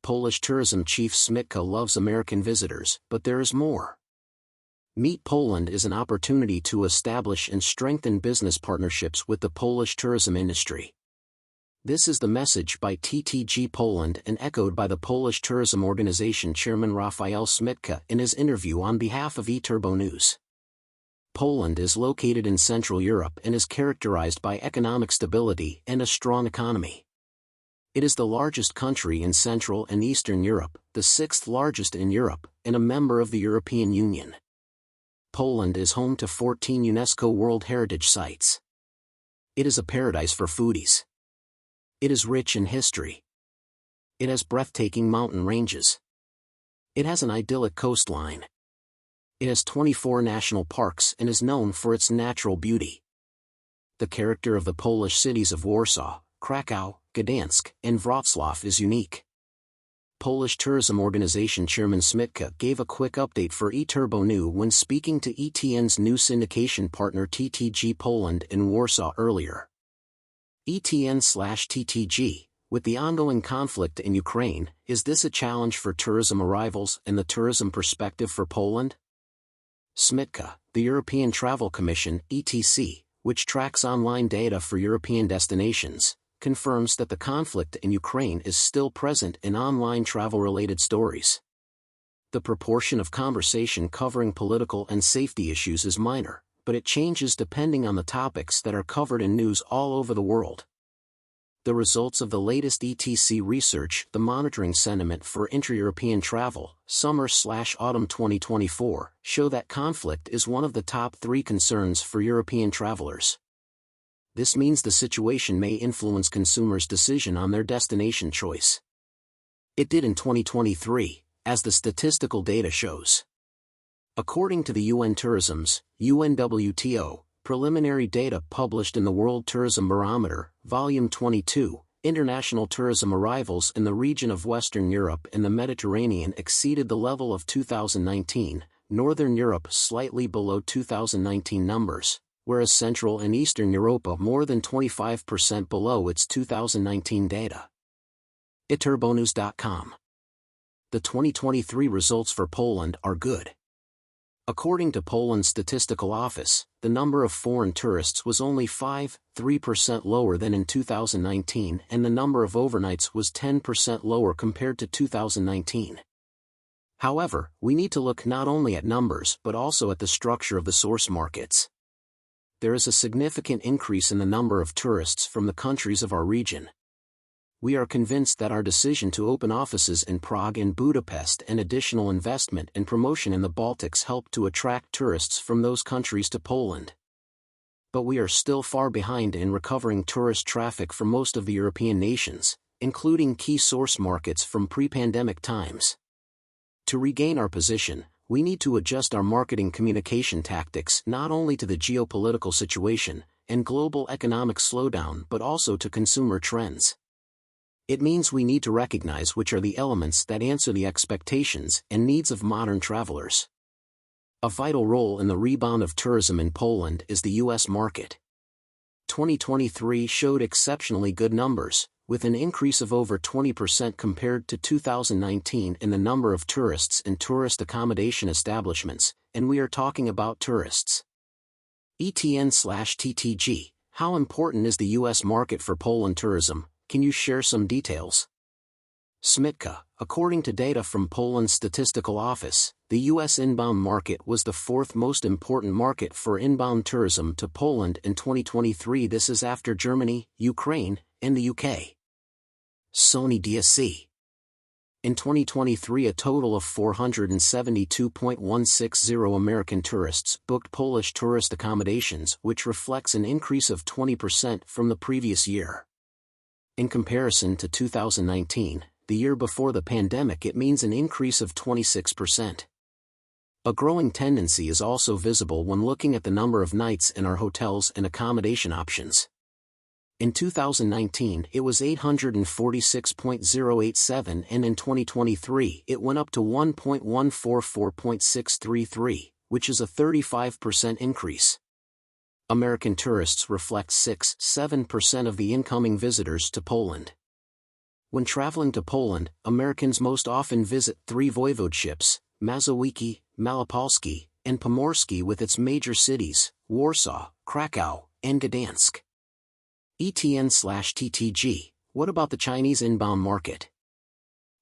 Polish tourism chief Szmytke loves American visitors, but there is more. Meet Poland is an opportunity to establish and strengthen business partnerships with the Polish tourism industry. This is the message by TTG Poland and echoed by the Polish Tourism Organization chairman Rafael Szmytke in his interview on behalf of eTurboNews. Poland is located in Central Europe and is characterized by economic stability and a strong economy. It is the largest country in Central and Eastern Europe, the sixth largest in Europe, and a member of the European Union. Poland is home to 14 UNESCO World Heritage Sites. It is a paradise for foodies. It is rich in history. It has breathtaking mountain ranges. It has an idyllic coastline. It has 24 national parks and is known for its natural beauty. The character of the Polish cities of Warsaw, Krakow, Gdansk, and Wrocław is unique. Polish Tourism Organization chairman Szmytke gave a quick update for eTurboNews when speaking to ETN's new syndication partner TTG Poland in Warsaw earlier. ETN/TTG, with the ongoing conflict in Ukraine, is this a challenge for tourism arrivals and the tourism perspective for Poland? Szmytke, the European Travel Commission (ETC), which tracks online data for European destinations, confirms that the conflict in Ukraine is still present in online travel-related stories. The proportion of conversation covering political and safety issues is minor, but it changes depending on the topics that are covered in news all over the world. The results of the latest ETC research, the Monitoring Sentiment for Intra-European Travel, Summer/Autumn 2024, show that conflict is one of the top 3 concerns for European travelers. This means the situation may influence consumers' decision on their destination choice. It did in 2023, as the statistical data shows. According to the UN Tourism's, UNWTO, preliminary data published in the World Tourism Barometer, Volume 22, international tourism arrivals in the region of Western Europe and the Mediterranean exceeded the level of 2019, Northern Europe slightly below 2019 numbers, whereas Central and Eastern Europe more than 25% below its 2019 data. eTurboNews.com. The 2023 results for Poland are good. According to Poland's Statistical Office, the number of foreign tourists was only 3% lower than in 2019 and the number of overnights was 10% lower compared to 2019. However, we need to look not only at numbers but also at the structure of the source markets. There is a significant increase in the number of tourists from the countries of our region. We are convinced that our decision to open offices in Prague and Budapest and additional investment and promotion in the Baltics helped to attract tourists from those countries to Poland. But we are still far behind in recovering tourist traffic from most of the European nations, including key source markets from pre-pandemic times. To regain our position, we need to adjust our marketing communication tactics not only to the geopolitical situation and global economic slowdown but also to consumer trends. It means we need to recognize which are the elements that answer the expectations and needs of modern travelers. A vital role in the rebound of tourism in Poland is the U.S. market. 2023 showed exceptionally good numbers, with an increase of over 20% compared to 2019 in the number of tourists in tourist accommodation establishments, and we are talking about tourists. ETN/TTG, how important is the U.S. market for Poland tourism? Can you share some details? Szmytke, according to data from Poland's Statistical Office, the U.S. inbound market was the 4th most important market for inbound tourism to Poland in 2023. This is after Germany, Ukraine, and the UK. Sony DSC. In 2023, a total of 472.160 American tourists booked Polish tourist accommodations, which reflects an increase of 20% from the previous year. In comparison to 2019, the year before the pandemic, it means an increase of 26%. A growing tendency is also visible when looking at the number of nights in our hotels and accommodation options. In 2019, it was 846.087 and in 2023 it went up to 1.144.633, which is a 35% increase. American tourists reflect 6-7% of the incoming visitors to Poland. When traveling to Poland, Americans most often visit three voivodeships, Mazowiecki, Malopolski, and Pomorski, with its major cities, Warsaw, Krakow, and Gdansk. ETN/TTG, what about the Chinese inbound market?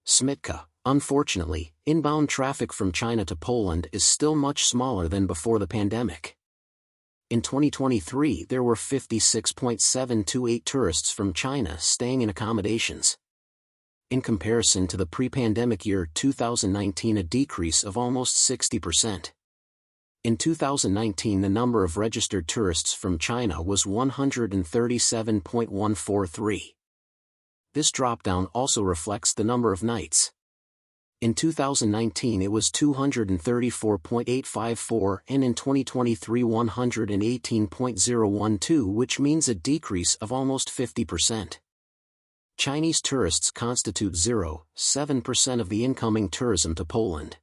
Szmytke, unfortunately, inbound traffic from China to Poland is still much smaller than before the pandemic. In 2023, there were 56.728 tourists from China staying in accommodations. In comparison to the pre-pandemic year 2019, a decrease of almost 60%. In 2019, the number of registered tourists from China was 137.143. This drop-down also reflects the number of nights. In 2019 it was 234.854 and in 2023 118.012, which means a decrease of almost 50%. Chinese tourists constitute 0.7% of the incoming tourism to Poland.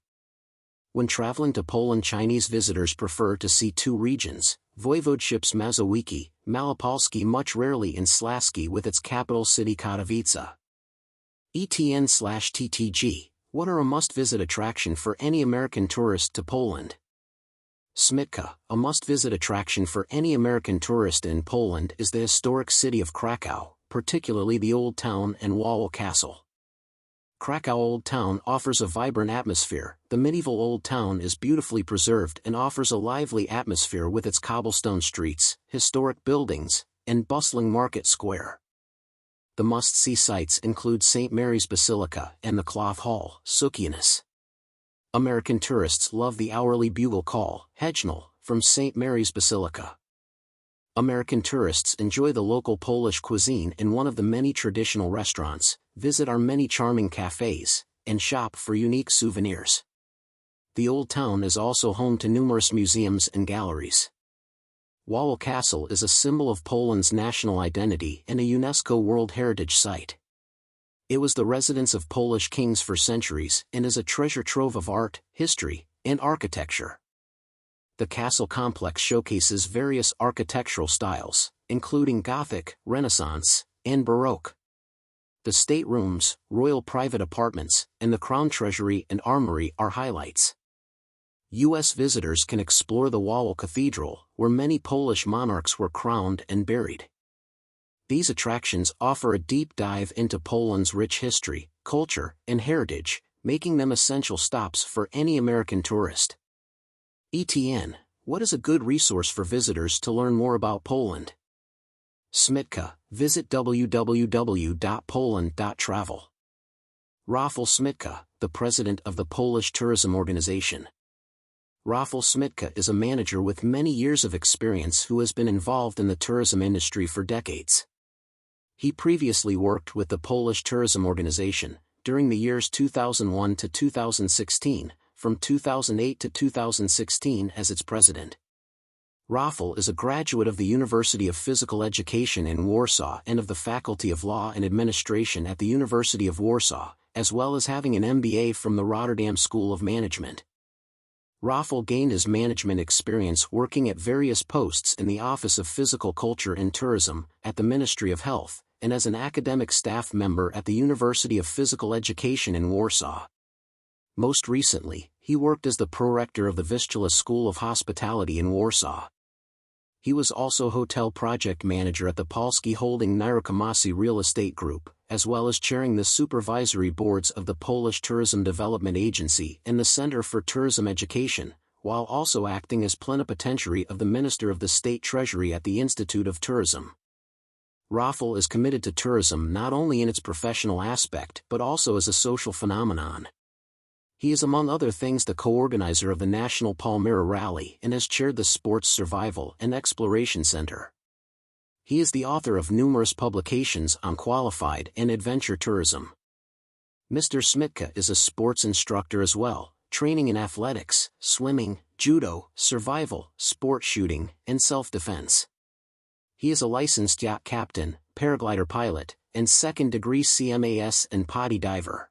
When traveling to Poland, Chinese visitors prefer to see two regions, voivodeships Mazowiecki, Malopolski, much rarely in Śląski with its capital city Katowice. ETN/TTG, what are a must-visit attraction for any American tourist to Poland? Szmytke, a must-visit attraction for any American tourist in Poland is the historic city of Krakow, particularly the Old Town and Wawel Castle. Krakow Old Town offers a vibrant atmosphere. The medieval Old Town is beautifully preserved and offers a lively atmosphere with its cobblestone streets, historic buildings, and bustling market square. The must-see sites include St. Mary's Basilica and the Cloth Hall, Sukienus. American tourists love the hourly bugle call, Hejnal, from St. Mary's Basilica. American tourists enjoy the local Polish cuisine in one of the many traditional restaurants, visit our many charming cafes, and shop for unique souvenirs. The Old Town is also home to numerous museums and galleries. Wawel Castle is a symbol of Poland's national identity and a UNESCO World Heritage Site. It was the residence of Polish kings for centuries and is a treasure trove of art, history, and architecture. The castle complex showcases various architectural styles, including Gothic, Renaissance, and Baroque. The staterooms, royal private apartments, and the crown treasury and armory are highlights. U.S. visitors can explore the Wawel Cathedral, where many Polish monarchs were crowned and buried. These attractions offer a deep dive into Poland's rich history, culture, and heritage, making them essential stops for any American tourist. ETN, what is a good resource for visitors to learn more about Poland? Szmytke, visit www.poland.travel. Rafael Szmytke, the president of the Polish Tourism Organization. Rafael Szmytke is a manager with many years of experience who has been involved in the tourism industry for decades. He previously worked with the Polish Tourism Organization during the years 2001 to 2016, from 2008 to 2016 as its president. Rafael is a graduate of the University of Physical Education in Warsaw and of the Faculty of Law and Administration at the University of Warsaw, as well as having an MBA from the Rotterdam School of Management. Rafael gained his management experience working at various posts in the Office of Physical Culture and Tourism, at the Ministry of Health, and as an academic staff member at the University of Physical Education in Warsaw. Most recently, he worked as the prorector of the Vistula School of Hospitality in Warsaw. He was also hotel project manager at the Polski Holding Nieruchomości Real Estate Group, as well as chairing the supervisory boards of the Polish Tourism Development Agency and the Center for Tourism Education, while also acting as plenipotentiary of the Minister of the State Treasury at the Institute of Tourism. Rafael is committed to tourism not only in its professional aspect but also as a social phenomenon. He is among other things the co-organizer of the National Palmyra Rally and has chaired the Sports Survival and Exploration Center. He is the author of numerous publications on qualified and adventure tourism. Mr. Szmytke is a sports instructor as well, training in athletics, swimming, judo, survival, sport shooting, and self-defense. He is a licensed yacht captain, paraglider pilot, and second-degree CMAS and potty diver.